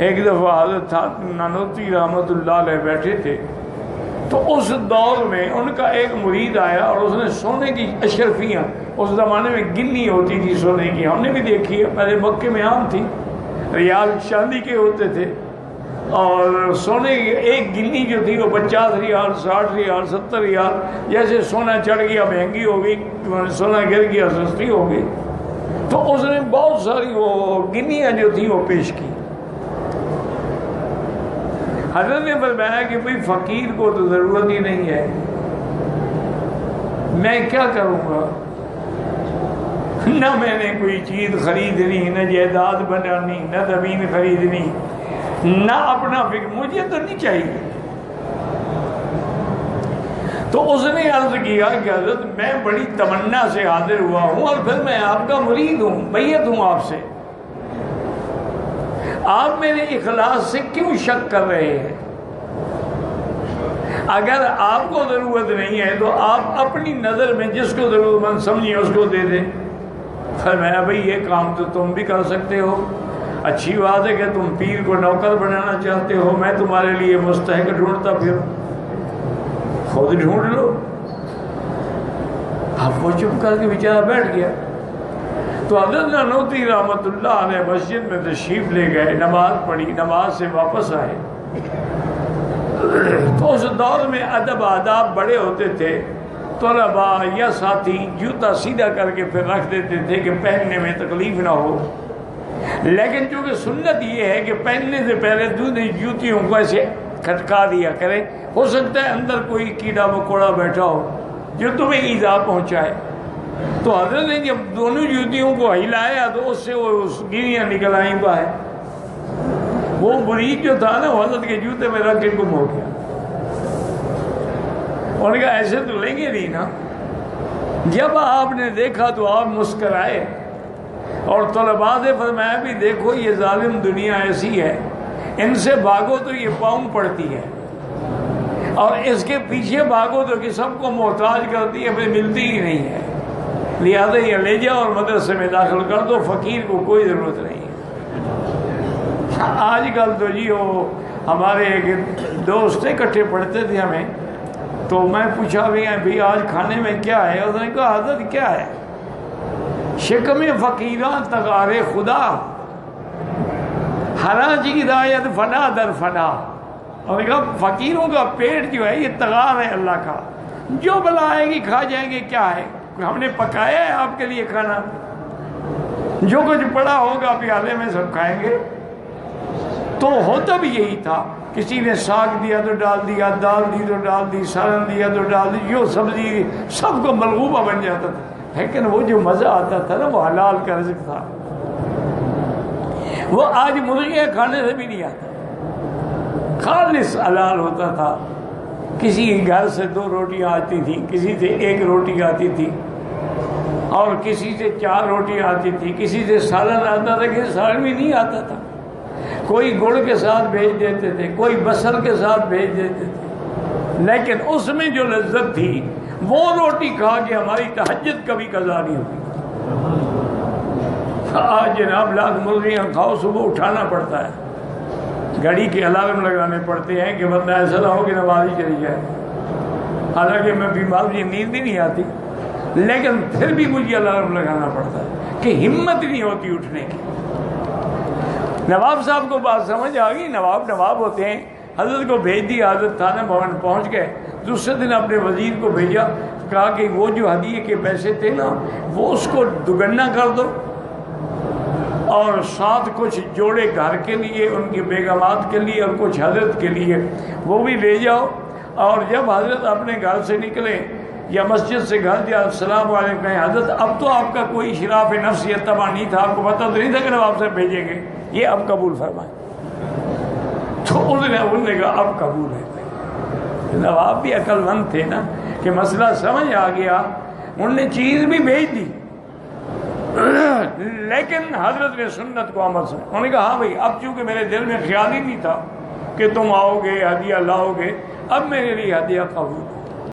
ایک دفعہ حضرت نانوتوی رحمۃ اللہ علیہ بیٹھے تھے، تو اس دور میں ان کا ایک مرید آیا اور اس نے سونے کی اشرفیاں، اس زمانے میں گنی ہوتی تھی سونے کی، ہم نے بھی دیکھی ہے، پہلے مکے میں عام تھی، ریال چاندی کے ہوتے تھے، اور سونے کی ایک گنی جو تھی وہ 50 ریال، 60 ریال، 70 ریال، جیسے سونا چڑھ گیا مہنگی ہو گئی، سونا گر گیا سستی ہو گئی۔ تو اس نے بہت ساری وہ گنیاں جو تھیں وہ پیش کی۔ حضرت نے فرمایا کہ بھئی فقیر کو تو ضرورت ہی نہیں ہے، میں کیا کروں گا؟ نہ میں نے کوئی چیز خریدنی، نہ جائیداد بنانی، نہ زمین خریدنی، نہ اپنا فکر، مجھے تو نہیں چاہیے۔ تو اس نے عرض کیا کہ حضرت میں بڑی تمنا سے حاضر ہوا ہوں اور پھر میں آپ کا مرید ہوں، بیعت ہوں آپ سے، آپ میرے اخلاص سے کیوں شک کر رہے ہیں؟ اگر آپ کو ضرورت نہیں ہے تو آپ اپنی نظر میں جس کو ضرورت مند سمجھیں اس کو دے دیں۔ فرمایا بھئی یہ کام تو تم بھی کر سکتے ہو، اچھی بات ہے کہ تم پیر کو نوکر بنانا چاہتے ہو، میں تمہارے لیے مستحق ڈھونڈتا پھر، خود ڈھونڈ لو۔ اب وہ چپ کر کے بیچارہ بیٹھ گیا۔ تو حضرت نانوتوی رحمۃ اللہ علیہ مسجد میں تشریف لے گئے، نماز پڑھی، نماز سے واپس آئے۔ تو اس دور میں ادب آداب بڑے ہوتے تھے، طلباء یا ساتھی جوتا سیدھا کر کے پھر رکھ دیتے تھے کہ پہننے میں تکلیف نہ ہو، لیکن چونکہ سنت یہ ہے کہ پہننے سے پہلے دوسری جوتیوں کو ایسے کھٹکا دیا کرے، ہو سکتا ہے اندر کوئی کیڑا مکوڑا بیٹھا ہو جو تمہیں ایذا پہنچائے۔ تو حضرت نے جب دونوں جوتیوں کو ہلایا تو اس سے وہ گریاں نکل آئیں باہر۔ وہ مرید جو تھا نا وہ حضرت کے جوتے میں رکھ کے گم ہو گیا۔ انہوں نے کہا ایسے تو لیں گے نہیں نا۔ جب آپ نے دیکھا تو آپ مسکرائے اور طلباء سے فرمایا بھی دیکھو یہ ظالم دنیا ایسی ہے، ان سے بھاگو تو یہ پاؤں پڑتی ہے، اور اس کے پیچھے بھاگو تو کہ سب کو محتاج کرتی ہے، پھر ملتی ہی نہیں ہے، لہذا یہ لے جاؤ اور مدرسے میں داخل کر دو، فقیر کو کوئی ضرورت نہیں ہے۔ آج کل تو جی وہ ہمارے ایک دوست اکٹھے پڑھتے تھے ہمیں، تو میں پوچھا بھی آج کھانے میں کیا ہے؟ اس نے کہا حضرت کیا ہے؟ شکم فقیراں تغار خدا، ہرا چیز آیت فنا در فنا۔ اور نے کہا فقیروں کا پیٹ جو ہے یہ تغار ہے اللہ کا، جو بلا آئے گی کھا جائیں گے، کیا ہے ہم نے پکایا ہے آپ کے لیے کھانا، جو کچھ پڑا ہوگا پیالے میں سب کھائیں گے۔ تو ہوتا بھی یہی تھا، کسی نے ساگ دیا تو ڈال دیا، دال دی تو ڈال دی، سالن دیا تو ڈال دی، جو سبزی سب کو ملغوبہ بن جاتا تھا، لیکن وہ جو مزہ آتا تھا نا وہ حلال کا رزق تھا، وہ آج مرغیاں کھانے سے بھی نہیں آتا، خالص حلال ہوتا تھا۔ کسی گھر سے 2 روٹیاں آتی تھیں، کسی سے 1 روٹی آتی تھی، اور کسی سے 4 روٹیاں آتی تھی، کسی سے سالن آتا تھا، کسی سالن بھی نہیں آتا تھا، کوئی گڑ کے ساتھ بھیج دیتے تھے، کوئی بصل کے ساتھ بھیج دیتے تھے، لیکن اس میں جو لذت تھی وہ روٹی کھا کے ہماری تہجد کبھی قضا نہیں ہوتی۔ آج جناب لاکھ مرغیاں کھاؤ، صبح اٹھانا پڑتا ہے، گھڑی کے الارم لگانے پڑتے ہیں کہ بندہ ایسا نہ ہو کہ نماز ہی چلی جائے، حالانکہ میں بیمار، مجھے نیند ہی نہیں آتی، لیکن پھر بھی مجھے الارم لگانا پڑتا ہے کہ ہمت نہیں ہوتی اٹھنے کی۔ نواب صاحب کو بات سمجھ آ گئی، نواب ہوتے ہیں، حضرت کو بھیج دی، حضرت تھانہ بھون پہنچ گئے، دوسرے دن اپنے وزیر کو بھیجا، کہا کہ وہ جو ہدیے کے پیسے تھے نا وہ اس کو دوگنا کر دو، اور ساتھ کچھ جوڑے گھر کے لیے، ان کی بیگمات کے لیے، اور کچھ حضرت کے لیے وہ بھی لے جاؤ۔ اور جب حضرت اپنے گھر سے نکلے یا مسجد سے گھر جا، السلام علیکم کہیں، حضرت اب تو آپ کا کوئی شراف نفس یا تباہ نہیں تھا، آپ کو پتہ تو نہیں تھا کہ نواب صاحب بھیجیں گے، یہ اب قبول فرمائیں۔ تو انہوں نے کہا اب قبول ہے۔ نواب بھی عقل مند تھے نا کہ مسئلہ سمجھ آ گیا، انہوں نے چیز بھی بھیج دی، لیکن حضرت نے سنت کو عمل سے، انہوں نے کہا ہاں بھائی اب چونکہ میرے دل میں خیال ہی نہیں تھا کہ تم آؤ گے ہدیہ لاؤ گے، اب میرے لیے ہدیہ قبول۔